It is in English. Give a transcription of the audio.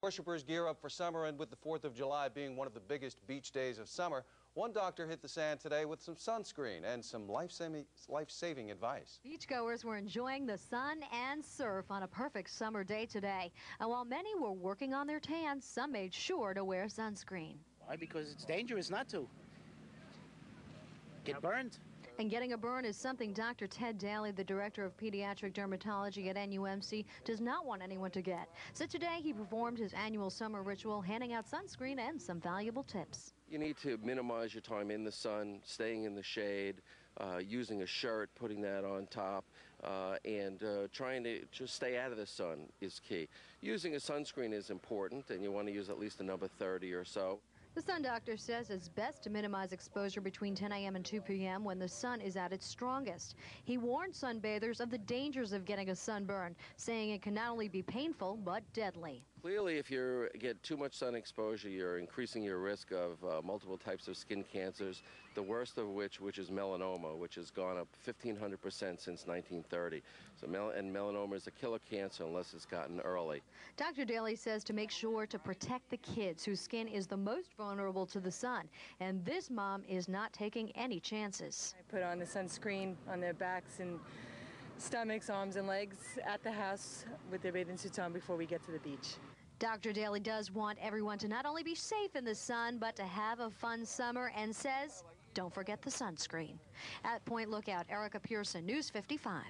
Worshippers gear up for summer, and with the 4th of July being one of the biggest beach days of summer, one doctor hit the sand today with some sunscreen and some life-saving advice. Beachgoers were enjoying the sun and surf on a perfect summer day today. And while many were working on their tans, some made sure to wear sunscreen. Why? Because it's dangerous not to. Get burned. And getting a burn is something Dr. Ted Daly, the director of pediatric dermatology at NUMC, does not want anyone to get. So today he performed his annual summer ritual, handing out sunscreen and some valuable tips. You need to minimize your time in the sun, staying in the shade, using a shirt, putting that on top, and trying to just stay out of the sun is key. Using a sunscreen is important, and you want to use at least a number 30 or so. The sun doctor says it's best to minimize exposure between 10 a.m. and 2 p.m. when the sun is at its strongest. He warned sunbathers of the dangers of getting a sunburn, saying it can not only be painful but deadly. Clearly, if you get too much sun exposure, you're increasing your risk of multiple types of skin cancers, the worst of which is melanoma, which has gone up 1,500% since 1930. So melanoma is a killer cancer unless it's gotten early. Dr. Daly says to make sure to protect the kids whose skin is the most vulnerable to the sun, and this mom is not taking any chances. I put on the sunscreen on their backs and stomachs, arms, and legs at the house with their bathing suits on before we get to the beach. Dr. Daly does want everyone to not only be safe in the sun, but to have a fun summer, and says, don't forget the sunscreen. At Point Lookout, Erica Pearson, News 55.